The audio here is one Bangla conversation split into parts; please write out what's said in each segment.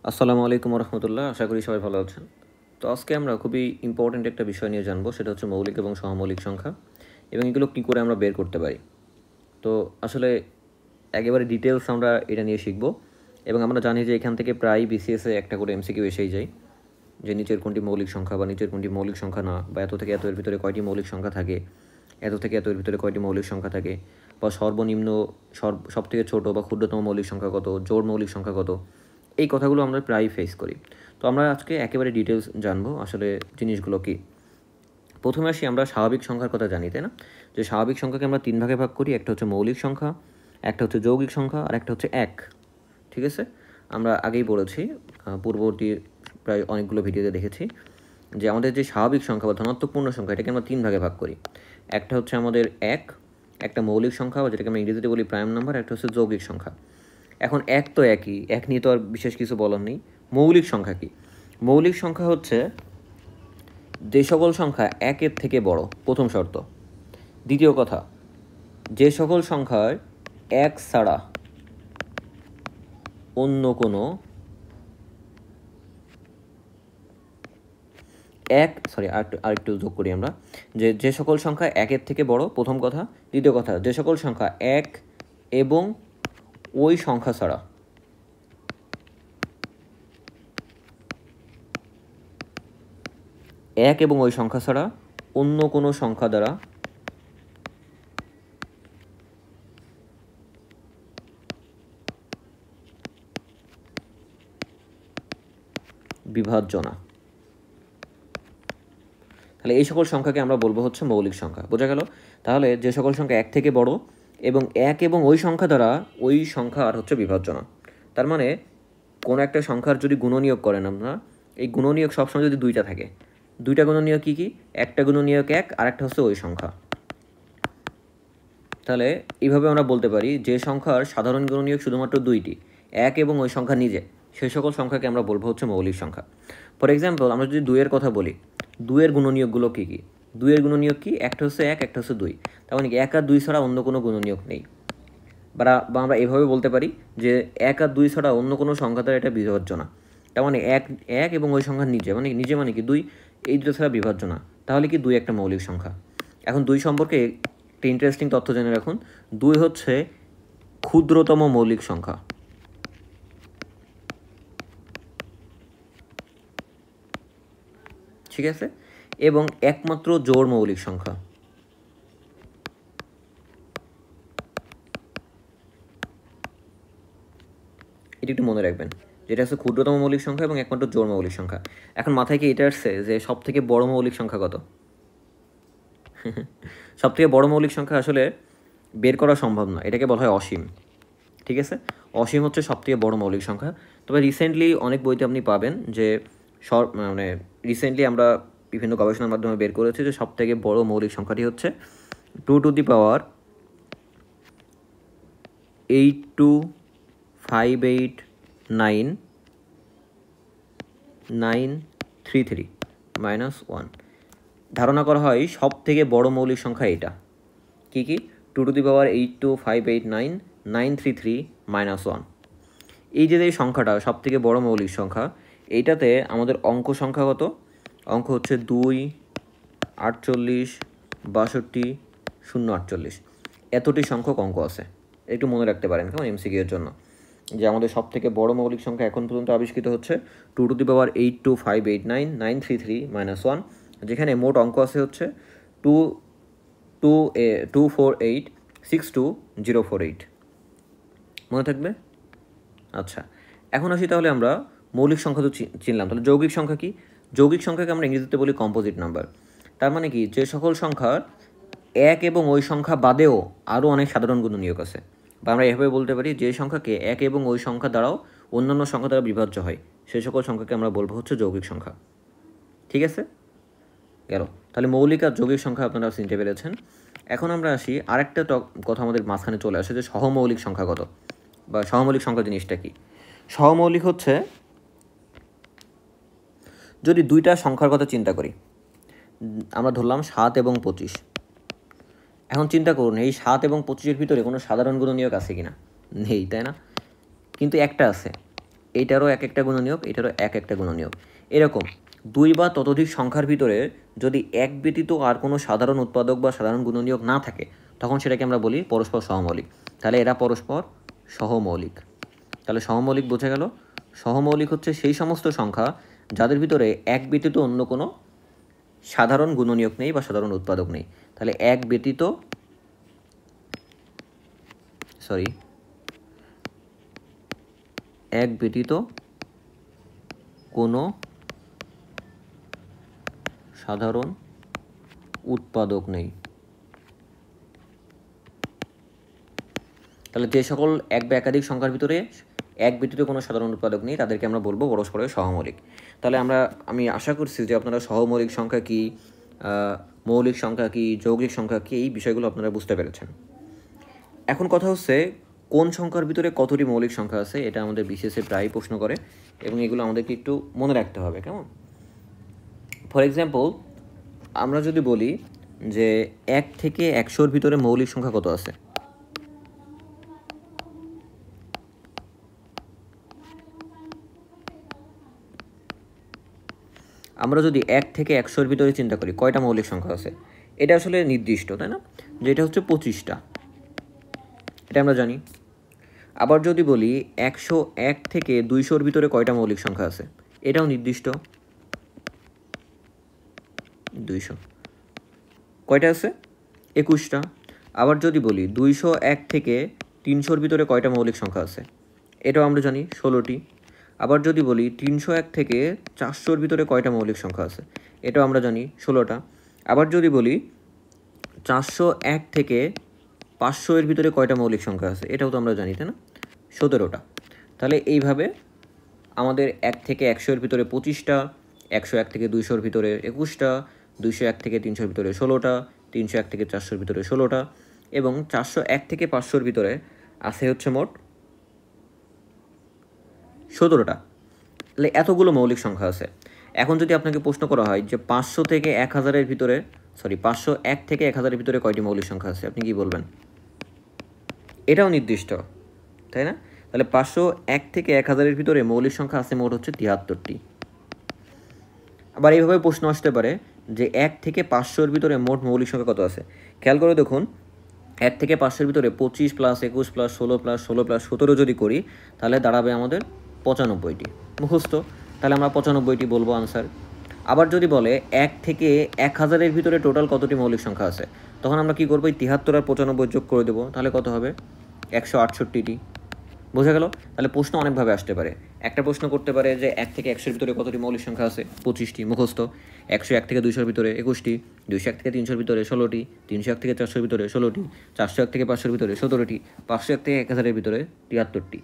আসসালামু আলাইকুম রহমতুল্লাহ। আশা করি সবাই ভালো আছেন। তো আজকে আমরা খুবই ইম্পর্ট্যান্ট একটা বিষয় নিয়ে জানবো, সেটা হচ্ছে মৌলিক এবং সহমৌলিক সংখ্যা এবং এগুলো কী করে আমরা বের করতে পারি। তো আসলে একেবারে ডিটেলস আমরা এটা নিয়ে শিখব এবং আমরা জানি যে এখান থেকে প্রায় বিসিএসে একটা করে এমসিকিউ এসেই যায় যে নিচের কোনটি মৌলিক সংখ্যা বা নিচের কোনটি মৌলিক সংখ্যা না, বা এত থেকে এত এর ভিতরে কয়টি মৌলিক সংখ্যা থাকে, এত থেকে এত এর ভিতরে কয়টি মৌলিক সংখ্যা থাকে, বা সর্বনিম্ন সব থেকে ছোটো বা ক্ষুদ্রতম মৌলিক সংখ্যা কত, জোড় মৌলিক সংখ্যা কত, এই কথাগুলো আমরা প্রায় ফেস করি। তো আমরা আজকে একেবারে ডিটেলস জানবো আসলে জিনিসগুলো কী। প্রথমে আসি, আমরা স্বাভাবিক সংখ্যার কথা জানি, তাই না? যে স্বাভাবিক সংখ্যাকে আমরা তিন ভাগে ভাগ করি, একটা হচ্ছে মৌলিক সংখ্যা, একটা হচ্ছে যৌগিক সংখ্যা, আর একটা হচ্ছে এক। ঠিক আছে, আমরা আগেই বলেছি, পূর্ববর্তী প্রায় অনেকগুলো ভিডিওতে দেখেছি যে আমাদের যে স্বাভাবিক সংখ্যা বা ধনাত্মক পূর্ণ সংখ্যা, এটাকে আমরা তিন ভাগে ভাগ করি। একটা হচ্ছে আমাদের এক, একটা মৌলিক সংখ্যা বা যেটাকে আমরা ইংরেজিতে বলি প্রাইম নাম্বার, একটা হচ্ছে যৌগিক সংখ্যা। এখন এক তো একই, এক নিয়ে তো আর বিশেষ কিছু বলার নেই। মৌলিক সংখ্যা কি? মৌলিক সংখ্যা হচ্ছে যে সকল সংখ্যা একের থেকে বড়, প্রথম শর্ত। দ্বিতীয় কথা, যে সকল সংখ্যার এক ছাড়া অন্য কোনো আরেকটু যোগ করি আমরা, যে সকল সংখ্যা একের থেকে বড়, প্রথম কথা। দ্বিতীয় কথা, যে সকল সংখ্যা এক এবং ওই সংখ্যা ছাড়া এক এবং ওই সংখ্যা ছাড়া অন্য কোনো সংখ্যা দ্বারা বিভাজ্য না। তাহলে এই সকল সংখ্যাকে আমরা বলবো হচ্ছে মৌলিক সংখ্যা। বোঝা গেল? তাহলে যে সকল সংখ্যা এক থেকে বড় এবং এক এবং ওই সংখ্যা দ্বারা ওই সংখ্যা আর হচ্ছে বিভাজ্য না। তার মানে কোনো একটা সংখ্যার যদি গুণনীয়ক করেন আমরা, এই গুণনীয়ক সবসময় যদি দুইটা থাকে, দুইটা গুণনীয়ক কী কী? একটা গুণনীয়ক এক, আর একটা হচ্ছে ওই সংখ্যা। তাহলে এইভাবে আমরা বলতে পারি যে সংখ্যার সাধারণ গুণনীয়ক শুধুমাত্র দুইটি, এক এবং ওই সংখ্যা নিজে, সেই সকল সংখ্যাকে আমরা বলবো হচ্ছে মৌলিক সংখ্যা। ফর এক্সাম্পল, আমরা যদি দুইয়ের কথা বলি, দুইয়ের গুণনীয়কগুলো কী কী? দুইয়ের গুণনীয়ক কি? একটা হচ্ছে এক, একটা হচ্ছে দুই। তার মানে কি এক আর দুই ছাড়া অন্য কোনো গুণনীয়ক নেই। বা আমরা এভাবে বলতে পারি যে এক আর দুই ছাড়া অন্য কোনো সংখ্যা দ্বারা এটা বিভাজ্য না। তার মানে এক এক এবং ওই সংখ্যার নিজে, মানে নিজে মানে কি দুই, এই দুটো ছাড়া বিভাজ্য না। তাহলে কি দুই একটা মৌলিক সংখ্যা। এখন দুই সম্পর্কে একটা ইন্টারেস্টিং তথ্য জেনে রাখুন, দুই হচ্ছে ক্ষুদ্রতম মৌলিক সংখ্যা। ঠিক আছে, এবং একমাত্র জোড় মৌলিক সংখ্যা। এটি একটু মনে রাখবেন, যেটা হচ্ছে ক্ষুদ্রতম মৌলিক সংখ্যা এবং একমাত্র জোড় মৌলিক সংখ্যা। এখন মাথায় কি এটা আসছে যে সব থেকে বড় মৌলিক সংখ্যা কত? সব থেকে বড় মৌলিক সংখ্যা আসলে বের করা সম্ভব না, এটাকে বলা হয় অসীম। ঠিক আছে, অসীম হচ্ছে সব থেকে বড় মৌলিক সংখ্যা। তবে রিসেন্টলি অনেক বইতে আপনি পাবেন যে মানে রিসেন্টলি আমরা বিভিন্ন গবেষণার মাধ্যমে বের করেছি যে সব থেকে বড় মৌলিক সংখ্যাটি হচ্ছে 2^8258933 -1। ধারণা করা হয় সব থেকে বড় মৌলিক সংখ্যা এটা। কি কি? 2^8258933 -1। এই যে সংখ্যাটা সব থেকে বড় মৌলিক সংখ্যা, এইটাতে আমাদের অঙ্ক সংখ্যা কত? অঙ্ক হচ্ছে 2, 48, 62, 048। এতটি সংখ্যক অঙ্ক আছে, একটু মনে রাখতে পারেন কেমন এমসিকিউ এর জন্য, যে আমাদের সব থেকে বড় মৌলিক সংখ্যা এখন পর্যন্ত আবিষ্কৃত হচ্ছে 2^8258933 -1, যেখানে মোট অঙ্ক আছে হচ্ছে 2486208। মনে থাকবে? আচ্ছা, এখন আসি তাহলে আমরা মৌলিক সংখ্যা তো চিনলাম, তাহলে যৌগিক সংখ্যা কি? যৌগিক সংখ্যাকে আমরা ইংরেজিতে বলি কম্পোজিট নাম্বার। তার মানে কি, যে সকল সংখ্যার এক এবং ওই সংখ্যা বাদেও আরও অনেক সাধারণ গুণনীয়ক আছে, বা আমরা এভাবে বলতে পারি যে সংখ্যাকে এক এবং ওই সংখ্যা দ্বারাও অন্যান্য সংখ্যা দ্বারা বিভাজ্য হয়, সেই সকল সংখ্যাকে আমরা বলবো হচ্ছে যৌগিক সংখ্যা। ঠিক আছে, গেল। তাহলে মৌলিক আর যৌগিক সংখ্যা আপনারা চিনতে পেরেছেন। এখন আমরা আসি আরেকটা কথা আমাদের মাঝখানে চলে আসে, যে সহমৌলিক সংখ্যা কত, বা সহমৌলিক সংখ্যা জিনিসটা কি? সহমৌলিক হচ্ছে যদি দুইটা সংখ্যার কথা চিন্তা করি, আমরা ধরলাম 7 এবং 25। এখন চিন্তা করুন, এই 7 এবং 25-এর ভিতরে কোনো সাধারণ গুণনীয়ক আছে কিনা? নেই, তাই না? কিন্তু একটা আছে, এইটারও এক একটা গুণনীয়ক, এটারও এক একটা গুণনীয়ক। এরকম দুই বা ততোধিক সংখ্যার ভিতরে যদি এক ব্যতীত আর কোনো সাধারণ উৎপাদক বা সাধারণ গুণনীয়ক না থাকে তখন সেটাকে আমরা বলি পরস্পর সহমৌলিক। তাহলে এরা পরস্পর সহমৌলিক। তাহলে সহমৌলিক বোঝা গেল। সহমৌলিক হচ্ছে সেই সমস্ত সংখ্যা যাদের ভিতরে এক ব্যতীত অন্য কোনো সাধারণ গুণনীয়ক নেই বা সাধারণ উৎপাদক নেই। তাহলে এক ব্যতীত কোনো সাধারণ উৎপাদক নেই। তাহলে যে সকল এক বা একাধিক সংখ্যার ভিতরে এক ব্যতীত কোনো সাধারণ উৎপাদক নেই তাদেরকে আমরা বলবো পরস্পরের সহমৌলিক। তাহলে আমি আশা করছি যে আপনারা সহমৌলিক সংখ্যা কী, মৌলিক সংখ্যা কী, যৌগিক সংখ্যা কী, এই বিষয়গুলো আপনারা বুঝতে পেরেছেন। এখন কথা হচ্ছে কোন সংখ্যার ভিতরে কতটি মৌলিক সংখ্যা আছে, এটা আমাদের বিসিএসে প্রায় প্রশ্ন করে এবং এগুলো আমাদেরকে একটু মনে রাখতে হবে। কেমন? ফর এক্সাম্পল আমরা যদি বলি যে 1 থেকে 100-র ভিতরে মৌলিক সংখ্যা কত আছে, আমরা যদি 1 থেকে 100-র ভিতরে চিন্তা করি কয়টা মৌলিক সংখ্যা আছে, এটা আসলে নির্দিষ্ট, তাই না? যে এটা হচ্ছে 25টা, এটা আমরা জানি। আবার যদি বলি 101 থেকে 200-র ভিতরে কয়টা মৌলিক সংখ্যা আছে, এটাও নির্দিষ্ট, 200। কয়টা আছে? 21টা। আবার যদি বলি 201 থেকে 300-র ভিতরে কয়টা মৌলিক সংখ্যা আছে, এটাও আমরা জানি, 16টি। আবার যদি বলি 301 থেকে 400-র ভিতরে কয়টা মৌলিক সংখ্যা আছে, এটাও আমরা জানি, 16টা। আবার যদি বলি 401 থেকে 500-এর ভিতরে কয়টা মৌলিক সংখ্যা আছে, এটাও তো আমরা জানি, তাই না, 17টা। তাহলে এইভাবে আমাদের 1 থেকে 100-এর ভিতরে 25টা, 101 থেকে 200-র ভিতরে 21টা, 201 থেকে 300-র ভিতরে 16টা, 301 থেকে 400-র ভিতরে 16টা এবং 401 থেকে 500-র ভিতরে আছে হচ্ছে মোট 17টা। তাহলে এতগুলো মৌলিক সংখ্যা আছে। এখন যদি আপনাকে প্রশ্ন করা হয় যে 501 থেকে 1000-এর ভিতরে কয়টি মৌলিক সংখ্যা আছে, আপনি কি বলবেন? এটাও নির্দিষ্ট, তাই না? তাহলে 501 থেকে 1000-এর ভিতরে মৌলিক সংখ্যা আছে মোট হচ্ছে 73টি। আবার এইভাবে প্রশ্ন আসতে পারে যে 1 থেকে 500-এর ভিতরে মোট মৌলিক সংখ্যা কত আছে। খেয়াল করে দেখুন, 1 থেকে 500-এর ভিতরে 25 + 21 + 16 + 16 + 17 যদি করি তাহলে দাঁড়াবে আমাদের 95টি। মুখস্থ, তাহলে আমরা 95টি বলবো আনসার। আবার যদি বলে 1 থেকে 1000-এর ভিতরে টোটাল কতটি মৌলিক সংখ্যা আছে, তখন আমরা কী করবো, 73 আর 95 যোগ করে দেবো, তাহলে কত হবে, 168টি। বোঝা গেল? তাহলে প্রশ্ন অনেকভাবে আসতে পারে। একটা প্রশ্ন করতে পারে যে 1 থেকে 100-এর ভিতরে কতটি মৌলিক সংখ্যা আছে, 25টি, মুখস্থ। 101 থেকে 200-এর ভিতরে 21টি, 201 থেকে 300-এর ভিতরে 16টি, 301 থেকে 400-এর ভিতরে 16টি, 401 থেকে 500-এর ভিতরে 17টি, 501 থেকে 1000-এর ভিতরে 73টি,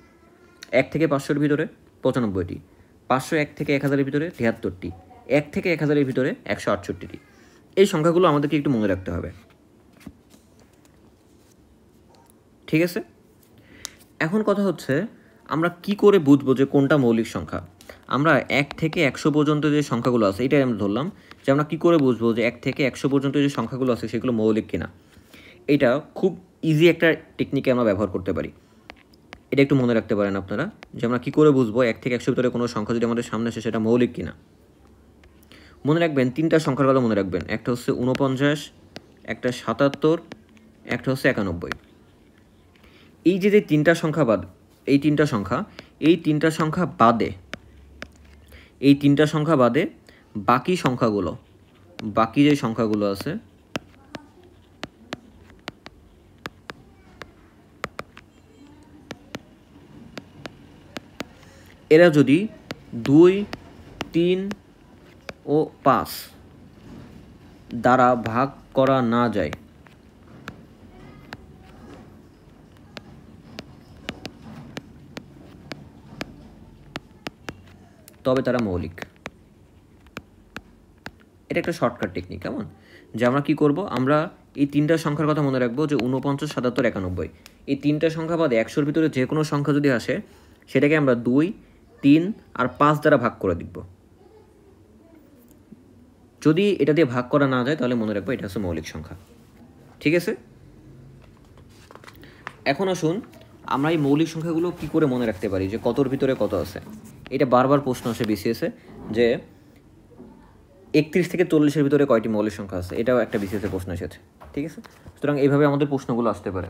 1 থেকে 500-এর ভিতরে 95টি, 501 থেকে 1000-এর ভিতরে 73টি, 1 থেকে 1000-এর ভিতরে 168টি। এই সংখ্যাগুলো আমাদেরকে একটু মনে রাখতে হবে, ঠিক আছে? এখন কথা হচ্ছে আমরা কি করে বুঝবো যে কোনটা মৌলিক সংখ্যা। আমরা 1 থেকে 100 পর্যন্ত যে সংখ্যাগুলো আছে এটাই আমরা ধরলাম যে আমরা কি করে বুঝবো যে 1 থেকে 100 পর্যন্ত যে সংখ্যাগুলো আছে সেগুলো মৌলিক কিনা। এটা খুব ইজি একটা টেকনিকে আমরা ব্যবহার করতে পারি, এটা একটু মনে রাখতে পারেন আপনারা যে আমরা কী করে বুঝবো 1 থেকে 100 ভিতরে কোনো সংখ্যা যদি আমাদের সামনে আসে সেটা মৌলিক কিনা। মনে রাখবেন 3টা সংখ্যার কথা মনে রাখবেন, একটা হচ্ছে 49, একটা 77, একটা হচ্ছে 91। এই যে 3টা সংখ্যা এই তিনটা সংখ্যা বাদে বাকি যে সংখ্যাগুলো আছে এরা যদি 2, 3 ও 5 দ্বারা ভাগ করা না যায় তবে তারা মৌলিক। এটা একটা শর্টকাট টেকনিক। কেমন? যে আমরা কী করব, আমরা এই 3টা সংখ্যার কথা মনে রাখবো যে 49, 77, 91। এই 3টা সংখ্যা বাদে 100-র ভিতরে যে কোনো সংখ্যা যদি আসে সেটাকে আমরা 2, 3 আর 5 দ্বারা ভাগ করে দিব। যদি এটা দিয়ে ভাগ করা না যায় তাহলে মনে রাখবো এটা হচ্ছে মৌলিক সংখ্যা, ঠিক আছে? এখন আসুন আমরা এই মৌলিক সংখ্যাগুলো কী করে মনে রাখতে পারি যে কতর ভিতরে কত আছে? এটা বারবার প্রশ্ন আসে বিসিএসে যে 31 থেকে 40-এর ভিতরে কয়টি মৌলিক সংখ্যা আছে, এটাও একটা বিসিএসে প্রশ্ন এসেছে। ঠিক আছে, সুতরাং এইভাবে আমাদের প্রশ্নগুলো আসতে পারে।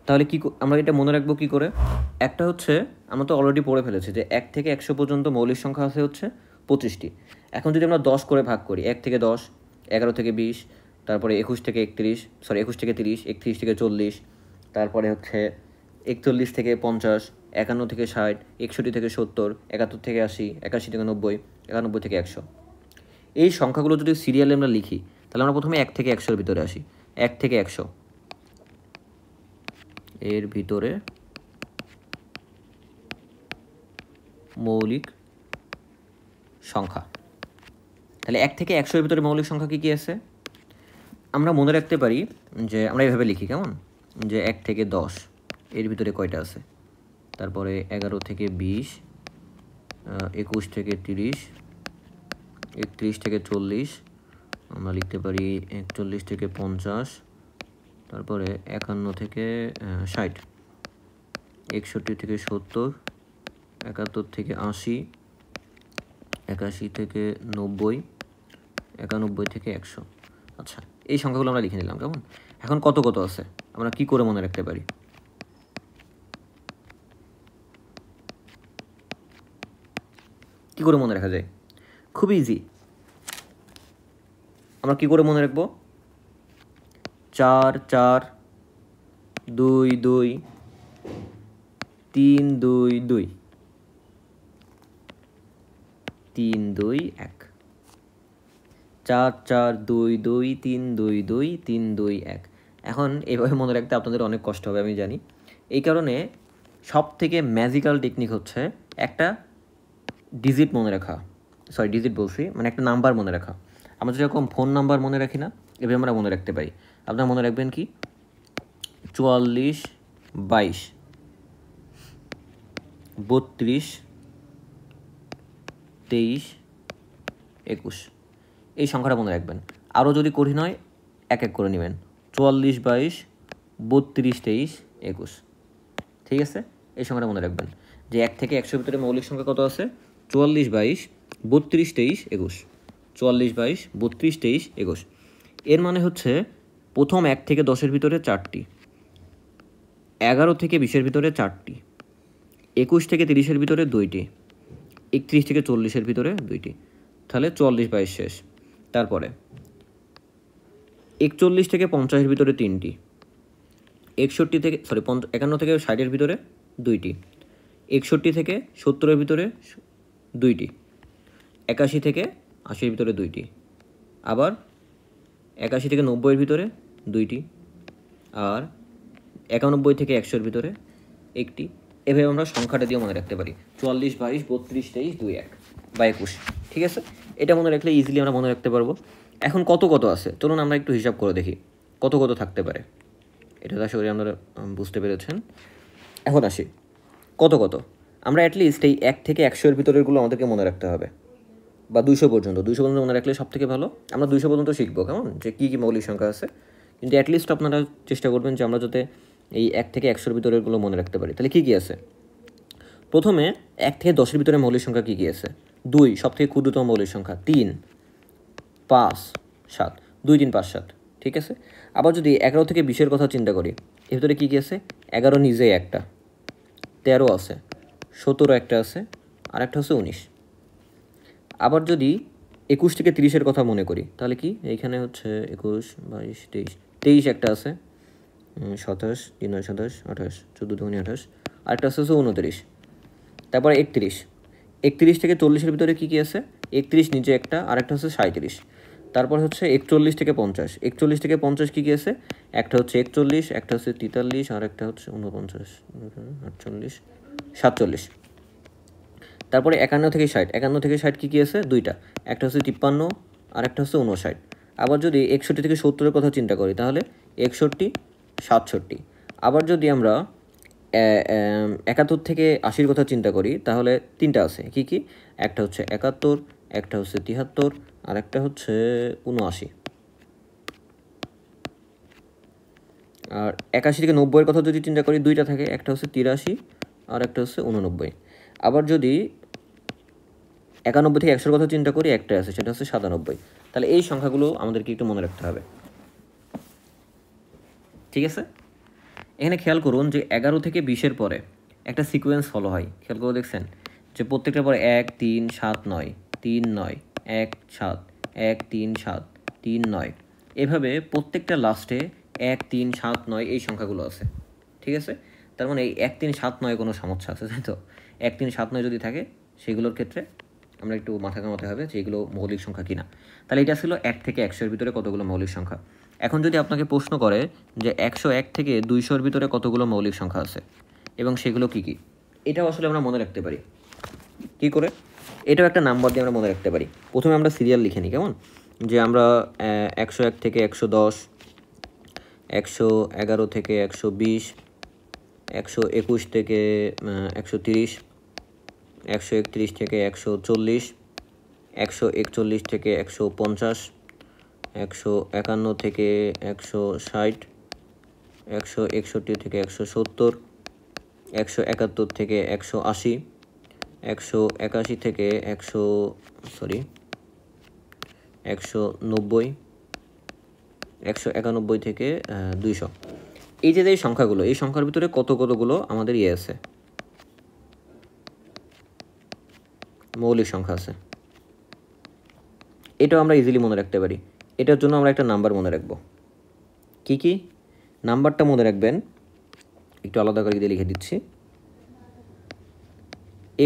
তাহলে আমরা এটা মনে রাখবো কী করে? একটা হচ্ছে, আমরা তো অলরেডি পড়ে ফেলেছি যে 1 থেকে 100 পর্যন্ত মৌলিক সংখ্যা আছে হচ্ছে 25টি। এখন যদি আমরা 10 করে ভাগ করি, 1 থেকে 10, 11 থেকে 20, তারপরে 21 থেকে 31, 21 থেকে 30, 31 থেকে 40, তারপরে হচ্ছে 41 থেকে 50, 51 থেকে 60, 61 থেকে 70, 71 থেকে 80, 81 থেকে 90, 91 থেকে 100। এই সংখ্যাগুলো যদি সিরিয়ালে আমরা লিখি, তাহলে আমরা প্রথমে 1 থেকে 100-এর ভিতরে আসি। 1 থেকে 100 এর ভিতরে মৌলিক সংখ্যা। তাহলে 1 থেকে 100-এর ভিতরে মৌলিক সংখ্যা কী কী আছে আমরা মনে রাখতে পারি যে আমরা এভাবে লিখি, কেমন? যে 1 থেকে 10 এর ভিতরে কয়টা আছে, তারপরে 11 থেকে 20, 21 থেকে 30, 31 থেকে 40, আমরা লিখতে পারি 41 থেকে 50, তারপরে 51 থেকে 60, 61 থেকে 70, 71 থেকে 80, 81 থেকে 90, 91 থেকে 100। আচ্ছা, এই সংখ্যাগুলো আমরা লিখে নিলাম, কেমন? এখন কত কত আছে আমরা কি করে মনে রাখতে পারি? কি করে মনে রাখা যায়? খুব ইজি। আমরা কি করে মনে রাখবো? 4 4 2 2 3 2 2 3 2 1। 4 4 2 2 3 2 2 3 2 1। এখন এভাবে মনে রাখতে আপনাদের অনেক কষ্ট হবে আমি জানি। এই কারণে সব থেকে ম্যাজিক্যাল টেকনিক হচ্ছে একটা ডিজিট মনে রাখা, ডিজিট বলছি মানে একটা নাম্বার মনে রাখা। আমরা যেরকম ফোন নাম্বার মনে রাখি না, এভাবে আমরা মনে রাখতে পারি। আপনারা মনে রাখবেন কি? 44 22 32 23 21, এই সংখ্যাটা মনে রাখবেন। আরও যদি কঠিন হয় এক এক করে নেবেন, 44 22 32 23 21। ঠিক আছে, এই সংখ্যাটা মনে রাখবেন যে 1 থেকে 100-এর ভিতরে মৌলিক সংখ্যা কত আছে? 44 22 32 23 21। 44 22 32 23 21। এর মানে হচ্ছে প্রথম 1 থেকে 10-এর ভিতরে 4টি, 11 থেকে 20-এর ভিতরে 4টি, 21 থেকে 30-এর ভিতরে 2টি, 31 থেকে 40-এর ভিতরে 2টি। তাহলে 44 22 শেষ। তারপরে 41 থেকে 50-এর ভিতরে 3টি, 51 থেকে 60-এর ভিতরে 2টি, 61 থেকে 70-এর ভিতরে 2টি, 81 থেকে 80-এর ভিতরে 2টি, আবার 81 থেকে 90-এর ভিতরে 2টি, আর 91 থেকে 100-এর ভিতরে 1টি। এভাবে আমরা সংখ্যাটা দিয়ে মনে রাখতে পারি 44 22 32 23 21 বা 21। ঠিক আছে, এটা মনে রাখলে ইজিলি আমরা মনে রাখতে পারবো। এখন কত কত আছে চলুন আমরা একটু হিসাব করে দেখি কত কত থাকতে পারে। এটা আশা করি আপনারা বুঝতে পেরেছেন। এখন আসি কত কত। আমরা অ্যাটলিস্ট এই 1 থেকে 100-এর ভিতরেরগুলো আমাদেরকে মনে রাখতে হবে, বা 200 পর্যন্ত মনে রাখলে সব থেকে ভালো। আমরা 200 পর্যন্ত শিখবো, কেমন? যে কী কী মৌলিক সংখ্যা আছে, কিন্তু অ্যাটলিস্ট আপনারা চেষ্টা করবেন যে আমরা যাতে এই 1 থেকে 100-এর ভিতরেরগুলো মনে রাখতে পারি। তাহলে কী কী আছে? প্রথমে 1 থেকে 10-এর ভিতরে মৌলিক সংখ্যা কী কী আছে? 2 সব থেকে ক্ষুদ্রতম মৌলিক সংখ্যা, 3 5 7, 2 3 5 7। ঠিক আছে, আবার যদি 11 থেকে 20-এর কথা চিন্তা করি, এর ভিতরে কী কী আছে? 11 নিজেই একটা, 13 আছে, 17 একটা আছে, আর একটা হচ্ছে 19। আবার যদি 21 থেকে 30-এর কথা মনে করি, তাহলে কি এইখানে হচ্ছে 21 22 23, 23 একটা আছে, 27 3 9 27 28 14 2 28, আর একটা আছে 29। তারপরে 31 থেকে 40-এর ভিতরে কী কী আছে? 31 নিচে একটা, আর একটা হচ্ছে 37। তারপর হচ্ছে 41 থেকে 50, 41 থেকে 50 কী কী আছে? একটা হচ্ছে 41, একটা হচ্ছে 43, আর একটা হচ্ছে 49 48 47। তারপরে 51 থেকে 60, 51 থেকে 60 কী কী আছে? 2টা, একটা হচ্ছে 53, আর একটা হচ্ছে 59। আবার যদি 61 থেকে 70-এর কথা চিন্তা করি, তাহলে 61 67। আবার যদি আমরা 71 থেকে 80-র কথা চিন্তা করি, তাহলে 3টা আছে, কি কি? একটা হচ্ছে 71, একটা হচ্ছে 73, আর একটা হচ্ছে 79। আর 81 থেকে 90-এর কথা যদি চিন্তা করি, দুইটা থাকে, একটা হচ্ছে 83 আর একটা হচ্ছে 89। আবার যদি 91 থেকে 100-এর কথা চিন্তা করি, একটা আছে, সেটা হচ্ছে 97। তাহলে এই সংখ্যাগুলো আমাদেরকে একটু মনে রাখতে হবে, ঠিক আছে? এখানে খেয়াল করুন যে 11 থেকে 20-এর পরে একটা সিকোয়েন্স ফলো হয়, খেয়াল করে দেখছেন যে প্রত্যেকটা পরে 1 3 7 9 3 9 1 7 1 3 7 3 9, এভাবে প্রত্যেকটা লাস্টে 1 3 7 9 এই সংখ্যাগুলো আছে, ঠিক আছে? তার মানে এই 1 3 7 9 কোনো সমস্যা আছে, তাই তো? 1 3 7 9 যদি থাকে, সেগুলোর ক্ষেত্রে আমরা একটু মাথা ঘামাতে হবে যে এগুলো মৌলিক সংখ্যা কিনা। তাহলে এটা ছিল 1 থেকে 100-এর ভিতরে কতগুলো মৌলিক সংখ্যা। এখন যদি আপনাকে প্রশ্ন করে যে 101 থেকে 200-এর ভিতরে কতগুলো মৌলিক সংখ্যা আছে এবং সেগুলো কী কী, এটাও আসলে আমরা মনে রাখতে পারি। কী করে? এটাও একটা নাম্বার দিয়ে আমরা মনে রাখতে পারি। প্রথমে আমরা সিরিয়াল লিখে নিই, কেমন? যে আমরা 101 থেকে 110, 111 থেকে 120, 121 থেকে 130, 131 থেকে 140, 141 থেকে 150, 151 থেকে 160, 161 থেকে 170, 171 থেকে 180, 181 থেকে 190, 191 থেকে 200। এই যে সংখ্যাগুলো, এই সংখ্যার ভিতরে কতগুলো আমাদের আছে, মৌলিক সংখ্যা আছে। এটাও আমরা ইজিলি মনে রাখতে পারি। এটার জন্য আমরা একটা নাম্বার মনে রাখবো। কি নাম্বারটা মনে রাখবেন, একটু আলাদা করে দিয়ে লিখে দিচ্ছি।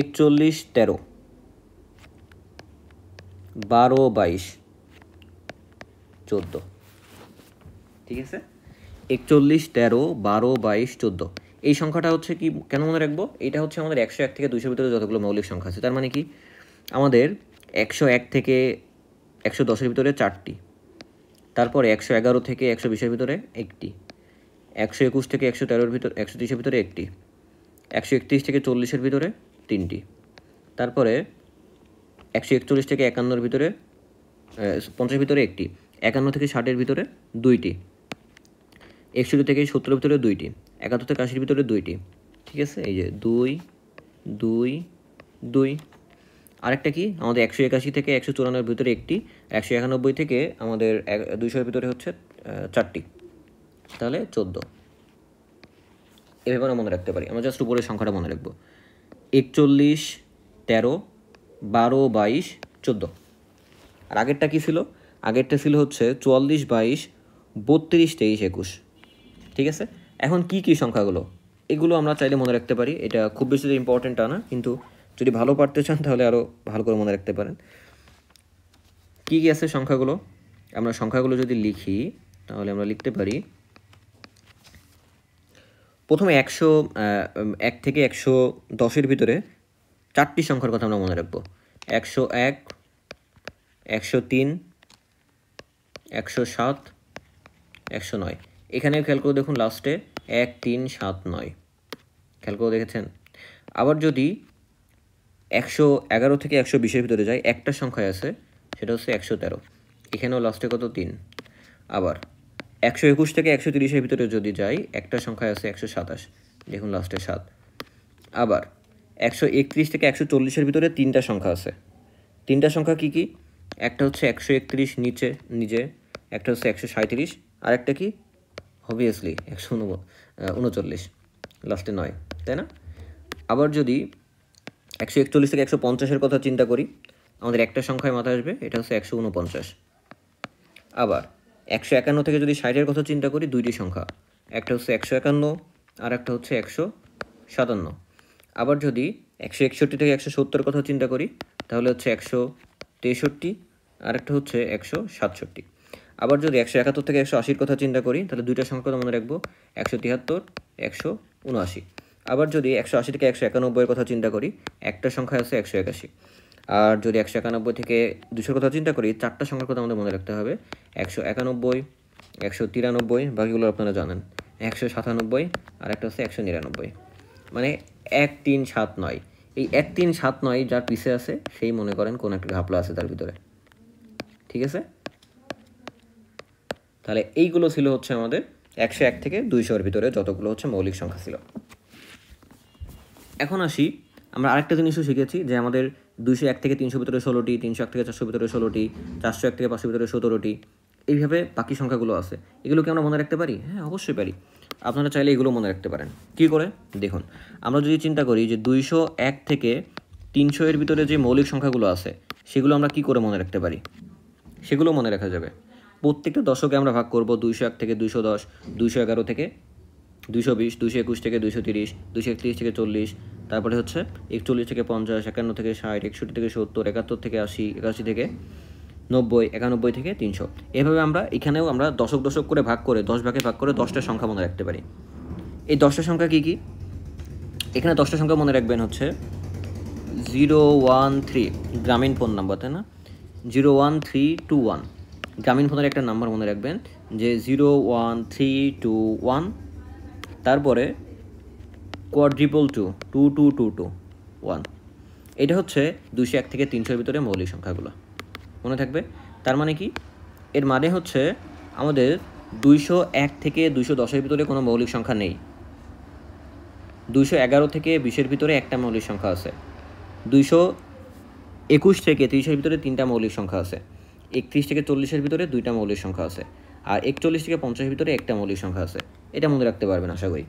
41 13 12 22 14, ঠিক আছে? 41 13 12 22 14 এই সংখ্যাটা হচ্ছে কি, কেন মনে রাখবো? এটা হচ্ছে আমাদের 101 থেকে 200-এর ভিতরে যতগুলো মৌলিক সংখ্যা আছে। তার মানে কি, আমাদের 101 থেকে 110-এর ভিতরে 4টি, তারপরে 111 থেকে 120-এর ভিতরে 1টি, 121 থেকে 113-এর ভিতরে 130-এর ভিতরে 1টি, 131 থেকে 40-এর ভিতরে 3টি, তারপরে 141 থেকে 51-এর ভিতরে 50-এর ভিতরে 1টি, 51 থেকে 60-এর ভিতরে 2টি, 61 থেকে 70-এর ভিতরে 2টি, 71 থেকে 80-এর ভিতরে 2টি, ঠিক আছে? এই যে 2 2 2। আরেকটা কি, আমাদের 181 থেকে 194-এর ভিতরে 1টি, 191 থেকে আমাদের 200-এর ভিতরে হচ্ছে 4টি, তাহলে 14। এভাবে আমরা মনে রাখতে পারি। আমরা জাস্ট উপরের সংখ্যাটা মনে রাখবো, 41 13 12 22 14। আর আগেরটা কি ছিল? আগেরটা ছিল হচ্ছে 44 22 32 23 21, ঠিক আছে? এখন কি সংখ্যাগুলো, এগুলো আমরা চাইলে মনে রাখতে পারি। এটা খুব বেশি ইম্পর্টেন্ট না, কিন্তু যদি ভালো পারতে চান তাহলে আরও ভালো করে মনে রাখতে পারেন। কি আছে সংখ্যাগুলো? আমরা সংখ্যাগুলো যদি লিখি তাহলে আমরা লিখতে পারি, প্রথমে 101 থেকে 110-এর ভিতরে 4টি সংখ্যার কথা আমরা মনে রাখবো। 101, 103, 107, 109। এখানে খেয়াল করে দেখুন লাস্টে 1 3 7 9, খেয়াল করে দেখেছেন? আবার যদি 111 থেকে 120-এর ভিতরে যায়, একটা সংখ্যায় আছে, সেটা হচ্ছে 113, এখানেও লাস্টে কত 3। আবার 121 থেকে 130-এর ভিতরে যদি যাই, একটা সংখ্যায় আছে 127, দেখুন লাস্টে 7। আবার 131 থেকে 140-এর ভিতরে 3টা সংখ্যা আছে। 3টা সংখ্যা কি? একটা হচ্ছে 131 নিজে, একটা হচ্ছে 137, আর একটা কি, অবভিয়াসলি 139, লাস্টে 9, তাই না? আবার যদি 141 থেকে 150-এর কথা চিন্তা করি, আমাদের একটা সংখ্যায় মাথায় আসবে, এটা হচ্ছে 149। আবার 151 থেকে যদি 60-এর কথা চিন্তা করি, 2টি সংখ্যা, একটা হচ্ছে 151 আর একটা হচ্ছে 157। আবার যদি 161 থেকে 170-এর কথা চিন্তা করি, তাহলে হচ্ছে 163 আর একটা হচ্ছে 167। আবার যদি 171 থেকে 180-এর কথা চিন্তা করি, তাহলে 2টা সংখ্যা মনে রাখবো, 173 179। আবার যদি 180 থেকে 191-এর কথা চিন্তা করি, একটা সংখ্যা আছে 181। আর যদি 191 থেকে 200-এর কথা চিন্তা করি, 4টা সংখ্যার কথা আমাদের মনে রাখতে হবে, 191, 193, বাকিগুলো আপনারা জানেন, 197 আর একটা হচ্ছে 199। মানে 1 3 7 9, এই 1 3 7 9 যার পিছে আছে সেই মনে করেন কোন একটা ঘাপলা আছে তার ভিতরে, ঠিক আছে? তাহলে এইগুলো ছিল হচ্ছে আমাদের 101 থেকে 200-এর ভিতরে যতগুলো হচ্ছে মৌলিক সংখ্যা ছিল। এখন আসি, আমরা আরেকটা জিনিসও শিখেছি যে আমাদের 201 থেকে 300 ভিতরে 16টি, 301 থেকে 400 ভিতরে 16টি, 401 থেকে 500 ভিতরে 17টি, এইভাবে বাকি সংখ্যাগুলো আছে। এগুলো কি আমরা মনে রাখতে পারি? হ্যাঁ, অবশ্যই পারি। আপনারা চাইলে এগুলো মনে রাখতে পারেন। কী করে? দেখুন, আমরা যদি চিন্তা করি যে 201 থেকে 300-এর ভিতরে যে মৌলিক সংখ্যাগুলো আছে সেগুলো আমরা কি করে মনে রাখতে পারি? সেগুলো মনে রাখা যাবে। প্রত্যেকটা দশকে আমরা ভাগ করব 201 থেকে 210, 211 থেকে 220, 221 থেকে 230, 231 থেকে 40, তারপরে হচ্ছে 41 থেকে 50, 51 থেকে 60, 61 থেকে 70, 71 থেকে 80, 81 থেকে 90, 91 থেকে 300। এভাবে আমরা এখানেও আমরা দশক করে ভাগ করে 10 ভাগে ভাগ করে 10টা সংখ্যা মনে রাখতে পারি। এই 10টা সংখ্যা কী কী? এখানে 10টা সংখ্যা মনে রাখবেন হচ্ছে 013 গ্রামীণ ফোন নাম্বার, তাই না? 01321 গ্রামীণ ফোনের একটা নাম্বার মনে রাখবেন যে 01321, তারপরে কোয়াড্রিপল 222221। এটা হচ্ছে 201 থেকে 300-এর ভিতরে মৌলিক সংখ্যাগুলো মনে থাকবে। তার মানে কি? এর মানে হচ্ছে আমাদের 201 থেকে 210-এর ভিতরে কোনো মৌলিক সংখ্যা নেই। 211 থেকে 20-এর ভিতরে একটা মৌলিক সংখ্যা আছে। 221 থেকে 30-এর ভিতরে 3টা মৌলিক সংখ্যা আছে। 31 থেকে 40-এর ভিতরে 2টা মৌলিক সংখ্যা আছে। আর 41 থেকে 50-এর ভিতরে একটা মৌলিক সংখ্যা আছে। এটা মনে রাখতে পারবেন আশা করি।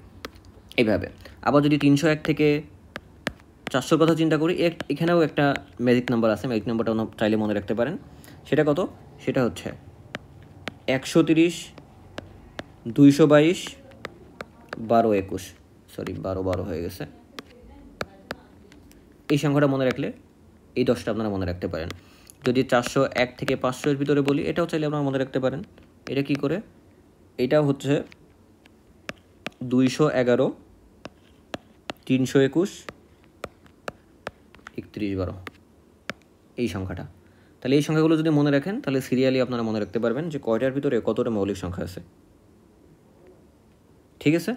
এইভাবে আবার যদি 301 থেকে 400-র কথা চিন্তা করি, এখানেও একটা ম্যাজিক নাম্বার আছে। ম্যাজিক নাম্বারটা চাইলে মনে রাখতে পারেন। সেটা কত? সেটা হচ্ছে 130, 222, 1221, সরি 12 হয়ে গেছে। এই সংখ্যাটা মনে রাখলে এই 10টা আপনারা মনে রাখতে পারেন। যদি 401 থেকে 500-এর ভিতরে বলি, এটাও চাইলে আপনারা মনে রাখতে পারেন। এটা কি করে? এটাও হচ্ছে 211, 321, 31, 12 এই সংখ্যাটা। তাহলে এই সংখ্যাগুলো যদি মনে রাখেন তাহলে সিরিয়ালি আপনারা মনে রাখতে পারবেন যে কয়টার ভিতরে কতটা মৌলিক সংখ্যা আছে। ঠিক আছে?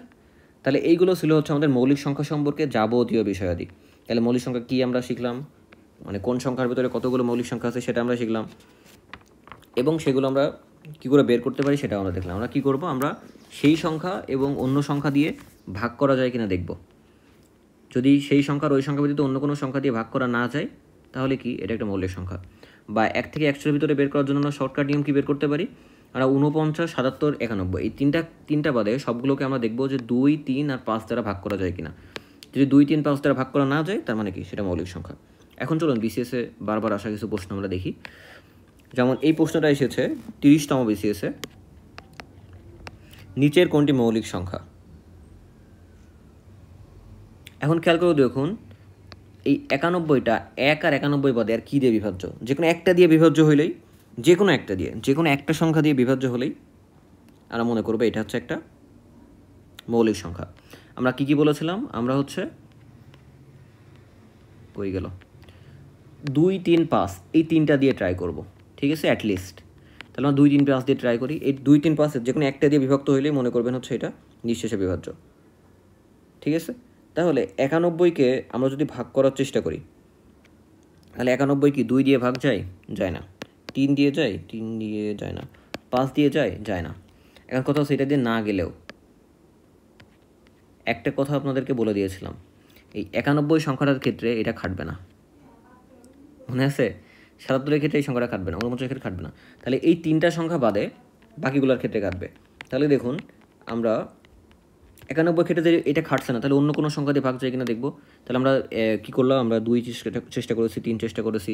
তাহলে এইগুলো ছিল হচ্ছে আমাদের মৌলিক সংখ্যা সম্পর্কে যাবতীয় বিষয়াদি। তাহলে মৌলিক সংখ্যা কী আমরা শিখলাম, মানে কোন সংখ্যার ভিতরে কতগুলো মৌলিক সংখ্যা আছে সেটা আমরা শিখলাম, এবং সেগুলো আমরা কী করে বের করতে পারি সেটাও আমরা দেখলাম। আমরা কী করব? আমরা সেই সংখ্যা এবং অন্য সংখ্যা দিয়ে ভাগ করা যায় কিনা দেখব। যদি সেই সংখ্যার ওই সংখ্যা ব্যতীত অন্য কোনো সংখ্যা দিয়ে ভাগ করা না যায় তাহলে কি এটা একটা মৌলিক সংখ্যা। বা 1 থেকে 100-এর ভিতরে বের করার জন্য আমরা শর্টকাট নিয়ম কী বের করতে পারি? আমরা 49, 77, 91 এই তিনটা বাদে সবগুলোকে আমরা দেখব যে 2, 3 আর 5 দ্বারা ভাগ করা যায় কিনা। যদি 2, 3, 5 দ্বারা ভাগ করা না যায় তার মানে কি সেটা মৌলিক সংখ্যা। এখন চলুন বিসিএসে বারবার আসা কিছু প্রশ্ন আমরা দেখি। যেমন এই প্রশ্নটা এসেছে 30তম বিসিএসে, নিচের কোনটি মৌলিক সংখ্যা? এখন খেয়াল করে দেখুন, এই 91টা 1 আর 91 বাদে আর কী দিয়ে বিভাজ্য? যে কোনো একটা দিয়ে বিভাজ্য হইলেই, যে কোনো একটা সংখ্যা দিয়ে বিভাজ্য হলেই আমরা মনে করবো এটা হচ্ছে একটা মৌলিক সংখ্যা। আমরা কি বলেছিলাম? আমরা হচ্ছে কই গেল 2, 3, 5 এই তিনটা দিয়ে ট্রাই করব। ঠিক আছে? অ্যাটলিস্ট তাহলে আমরা 2, 3, 5 দিয়ে ট্রাই করি। এই 2, 3, 5 যে কোনো একটা দিয়ে বিভক্ত হইলেই মনে করবেন হচ্ছে এটা নিঃশেষে বিভাজ্য। ঠিক আছে? তাহলে 91কে আমরা যদি ভাগ করার চেষ্টা করি তাহলে 91 কি 2 দিয়ে ভাগ যায়? যায় না। 3 দিয়ে যায়? 3 দিয়ে যায় না। 5 দিয়ে যায়? যায় না। এখন কথা হচ্ছে এটা দিয়ে না গেলেও একটা কথা আপনাদেরকে বলে দিয়েছিলাম, এই 91 সংখ্যাটার ক্ষেত্রে এটা খাটবে না। মনে আছে? 77-এর ক্ষেত্রে এই সংখ্যাটা খাটবে না, 49-এর ক্ষেত্রে খাটবে না। তাহলে এই তিনটা সংখ্যা বাদে বাকিগুলোর ক্ষেত্রে কাটবে। তাহলে দেখুন আমরা 91 ক্ষেত্রে যে এটা খাটছে না, তাহলে অন্য কোনো সংখ্যা দিয়ে ভাগ যায় কিনা দেখব। তাহলে আমরা কী করলাম? আমরা 2 চেষ্টা করেছি, 3 চেষ্টা করেছি,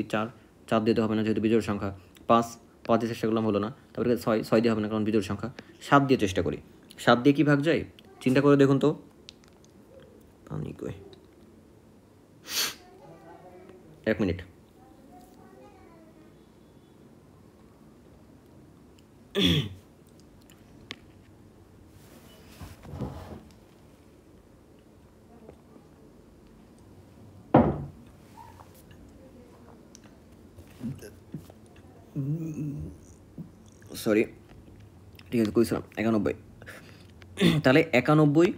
4 দিতে হবে না যেহেতু বিজোড় সংখ্যা, 5 দিয়ে চেষ্টা করলাম, হলো না। তারপরে 6 দিয়ে হবে না কারণ বিজোড় সংখ্যা। 7 দিয়ে চেষ্টা করি, 7 দিয়ে কি ভাগ যায়? চিন্তা করে দেখুন তো। পানি কই? 1 মিনিট। সরি, ঠিক আছে, কইছিলাম 91। তাহলে 91,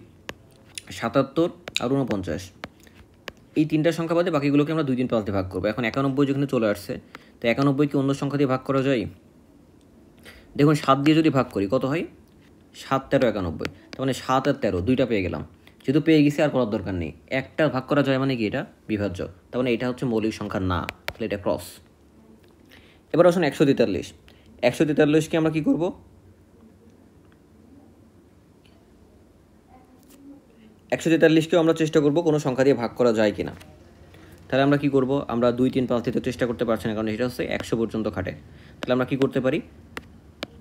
77 আর 49 এই তিনটা সংখ্যা বাদে বাকিগুলোকে আমরা 2, 3, 5 দিয়ে ভাগ করবো। এখন 91 যেখানে চলে আসছে, তো 91 কি অন্য সংখ্যা দিয়ে ভাগ করা যায়? দেখুন 7 দিয়ে যদি ভাগ করি কত হয়? 7, 13, 91, তার মানে 7 আর 13 দুইটা পেয়ে গেলাম। যেহেতু পেয়ে গেছি আর করার দরকার নেই, একটা ভাগ করা যায় মানে কি এটা বিভাজ্য, তার মানে এটা হচ্ছে মৌলিক সংখ্যা না, তাহলে এটা ক্রস। এবার আসুন 143। 143কে আমরা কি করব? 143কেও আমরা চেষ্টা করব কোনো সংখ্যা দিয়ে ভাগ করা যায় কিনা। তাহলে আমরা কি করব? আমরা 2, 3, 5 দিতে চেষ্টা করতে পারছি না, কারণ এটা হচ্ছে 100 পর্যন্ত খাটে। তাহলে আমরা কি করতে পারি?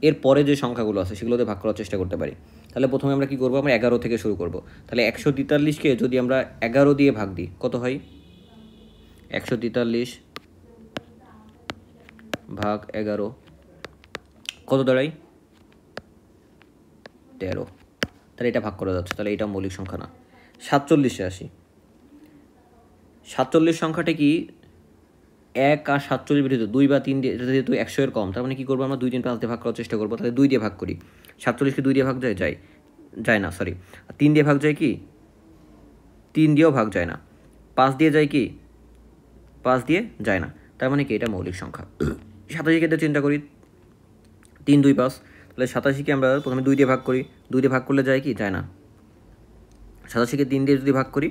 এর পরে যে সংখ্যাগুলো আছে সেগুলোতে ভাগ করার চেষ্টা করতে পারি। তাহলে প্রথমে আমরা কি করব? আমরা 11 থেকে শুরু করব। তাহলে 143কে যদি আমরা 11 দিয়ে ভাগ দিই কত হয়? 143 ভাগ 11 কত দাঁড়ায়? 13। তাহলে এটা ভাগ করা যাচ্ছে, তাহলে এটা মৌলিক সংখ্যা না। 47-এ আসি। 47 সংখ্যাটা কি 1 আর 47 ব্যতীত 2 বা 3 দিয়ে, এটা যেহেতু 100 এর কম, তার মানে কি করবো? আমরা 2, 3, 5 দিয়ে ভাগ করার চেষ্টা করবো। তাহলে 2 দিয়ে ভাগ করি। 47কে 2 দিয়ে ভাগ যায়? যায় না, সরি। 3 দিয়ে ভাগ যায় কি? 3 দিয়েও ভাগ যায় না। 5 দিয়ে যায় কি? 5 দিয়ে যায় না। তার মানে কি এটা মৌলিক সংখ্যা। 87কে চিন্তা করি, 3, 2, 5। তাহলে 87কে আমরা প্রথমে 2 দিয়ে ভাগ করি। 2 দিয়ে ভাগ করলে যায় কি? যায় না। 87কে 3 দিয়ে যদি ভাগ করি,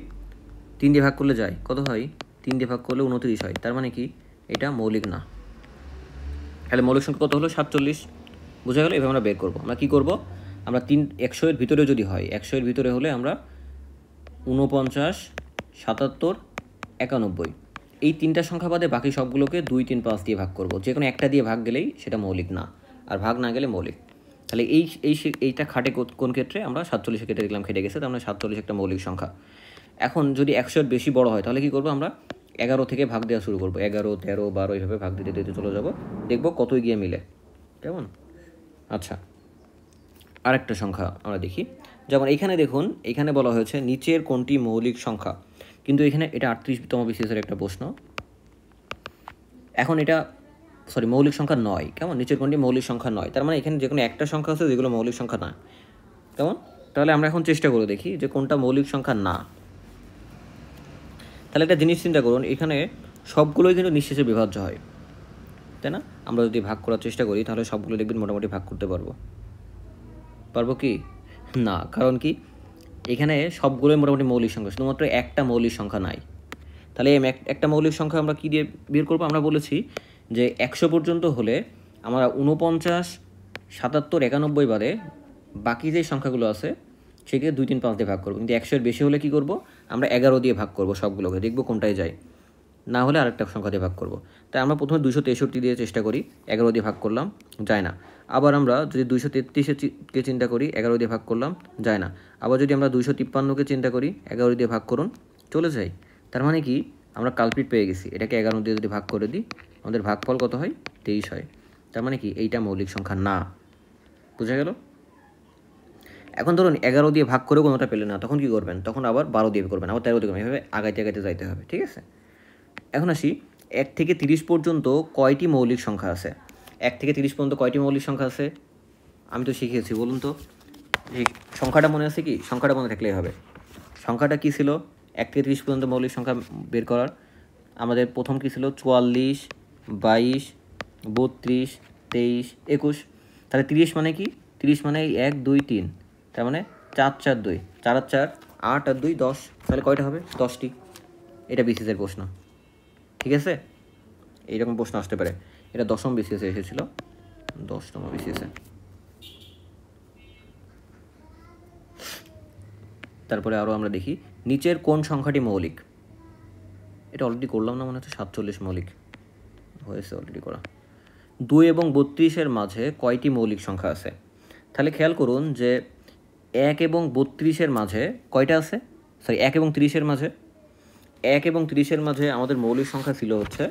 3 দিয়ে ভাগ করলে যায়, কত হয়? 3 দিয়ে ভাগ করলে 29 হয়। তার মানে কি এটা মৌলিক না। তাহলে মৌলিক সংখ্যা কত হলো? 47। বোঝা গেল? এভাবে আমরা বের করবো। আমরা কী করবো? আমরা 100 এর ভিতরে যদি হয়, 100 এর ভিতরে হলে আমরা 49, 77, 91 এই তিনটা সংখ্যা বাদে বাকি সবগুলোকে 2, 3, 5 দিয়ে ভাগ করব। যে কোনো একটা দিয়ে ভাগ গেলেই সেটা মৌলিক না, আর ভাগ না গেলে মৌলিক। তাহলে এইটা খাটে কোন ক্ষেত্রে? আমরা 47 কেটে দেখলাম খেটে গেছে, তার মানে 47 একটা মৌলিক সংখ্যা। এখন যদি 100 এর বেশি বড় হয় তাহলে কি করবো? আমরা 11 থেকে ভাগ দেওয়া শুরু করবো। 11, 13, 12 এইভাবে ভাগ দিতে দিতে চলে যাবো, দেখবো কতই গিয়ে মিলে। কেমন? আচ্ছা, আরেকটা সংখ্যা আমরা দেখি। যেমন এখানে দেখুন, এখানে বলা হয়েছে নিচের কোনটি মৌলিক সংখ্যা, কিন্তু এখানে এটা 38তম বিসিএসের একটা প্রশ্ন। এখন এটা মৌলিক সংখ্যা নয়। কেমন? নিচের কোনটি মৌলিক সংখ্যা নয়, তার মানে এখানে যে কোনো একটা সংখ্যা আছে যেগুলো মৌলিক সংখ্যা না। কেমন? তাহলে আমরা এখন চেষ্টা করে দেখি যে কোনটা মৌলিক সংখ্যা না। তাহলে একটা জিনিস চিন্তা করুন, এখানে সবগুলোই কিন্তু নিঃশেষে বিভাজ্য হয়, তাই না? আমরা যদি ভাগ করার চেষ্টা করি তাহলে সবগুলো দেখবেন মোটামুটি ভাগ করতে পারবো কি না? কারণ কি এখানে সবগুলোই মোটামুটি মৌলিক সংখ্যা, শুধুমাত্র একটা মৌলিক সংখ্যা নাই। তাহলে একটা মৌলিক সংখ্যা আমরা কী দিয়ে বের করবো? আমরা বলেছি যে 100 পর্যন্ত হলে আমরা 49, 77, 91 বাদে বাকি যে সংখ্যাগুলো আছে সেগুলো 2, 3, 5 দিয়ে ভাগ করবো। কিন্তু 100 এর বেশি হলে কী করবো? আমরা 11 দিয়ে ভাগ করবো সবগুলোকে, দেখবো কোনটায় যায়। না হলে আরেকটা সংখ্যা দিয়ে ভাগ করবো। তাই আমরা প্রথমে 263 দিয়ে চেষ্টা করি, 11 দিয়ে ভাগ করলাম, যায় না। আবার আমরা যদি 233কে চিন্তা করি, 11 দিয়ে ভাগ করলাম, যায় না। আবার যদি আমরা 253কে চিন্তা করি, 11 দিয়ে ভাগ করুন, চলে যায়। তার মানে কি আমরা কালপ্রিট পেয়ে গেছি। এটাকে 11 দিয়ে যদি ভাগ করে দিই, আমাদের ভাগফল কত হয়? 23 হয়। তার মানে কি এইটা মৌলিক সংখ্যা না। বোঝা গেল? এখন ধরুন 11 দিয়ে ভাগ করেও কোনোটা পেলেন না, তখন কি করবেন? তখন আবার 12 দিয়ে করবেন, আবার 13 দিয়ে করবেন, এভাবে আগাইতে যাইতে হবে। ঠিক আছে? এখন আসি 1 থেকে 30 পর্যন্ত কয়টি মৌলিক সংখ্যা আছে? 1 থেকে 30 পর্যন্ত কয়টি মৌলিক সংখ্যা আছে? আমি তো শিখিয়েছি, বলুন তো। এই সংখ্যাটা মনে আছে কি? সংখ্যাটা মনে থাকলেই হবে। সংখ্যাটা কী ছিল 1 থেকে 30 পর্যন্ত মৌলিক সংখ্যা বের করার? আমাদের প্রথম কী ছিল? 44, 22, 32, 23, 21। তাহলে 30 মানে কি? 30 মানে 1, 2, 3, তার মানে 4, 4, 2, 4 আর 4, 8 আর 2, 10। তাহলে কয়টা হবে? 10টি। এটা বিসিএসের প্রশ্ন। ঠিক আছে? এইরকম প্রশ্ন আসতে পারে। এটা 10ম বিসিএসে এসেছিল, 10তম বিসিএসে। তারপরে আরও আমরা দেখি নিচের কোন সংখ্যাটি মৌলিক। এটা অলরেডি করলাম না মনে হচ্ছে? 47 মৌলিক হয়েছে অলরেডি করা। 2 এবং 32-এর মাঝে কয়টি মৌলিক সংখ্যা আছে? তাহলে খেয়াল করুন যে 1 এবং 32-এর মাঝে কয়টা আছে? 1 এবং 30-এর মাঝে, 1 এবং 30-এর মাঝে আমাদের মৌলিক সংখ্যা ছিল হচ্ছে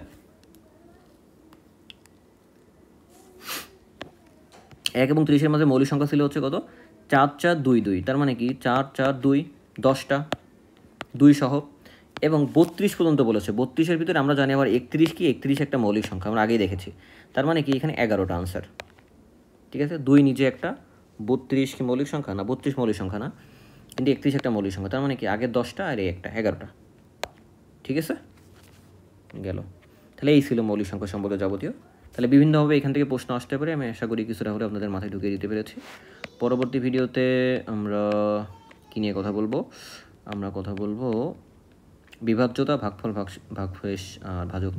1 এবং 30-এর মাঝে মৌলিক সংখ্যা ছিল হচ্ছে কত? 4, 4, 2, 2। তার মানে কি 4, 4, 2, 10টা 2 সহ। এবং 32 পর্যন্ত বলেছে। 32-এর ভিতরে আমরা জানি আবার 31 কি? 31 একটা মৌলিক সংখ্যা, আমরা আগেই দেখেছি। তার মানে কি এখানে 11টা আনসার। ঠিক আছে? 2 নিজে একটা, 32 কি মৌলিক সংখ্যা না? 32 মৌলিক সংখ্যা না, কিন্তু 31 একটা মৌলিক সংখ্যা। তার মানে কি আগের 10টা আর এই একটা, 11টা। ঠিক আছে? গেল। তাহলে এই ছিল মৌলিক সংখ্যা সম্পর্কে যাবতীয়। তাহলে বিভিন্নভাবে এখান থেকে প্রশ্ন আসতে পারে, আমি আশা করি কিছুটা হলে আপনাদের মাথায় ঢুকিয়ে দিতে পেরেছি। পরবর্তী ভিডিওতে আমরা কী নিয়ে কথা বলবো? আমরা কথা বলবো বিভাজ্যতা, ভাগফল, ভাগশেষ আর ভাজক নিয়ে।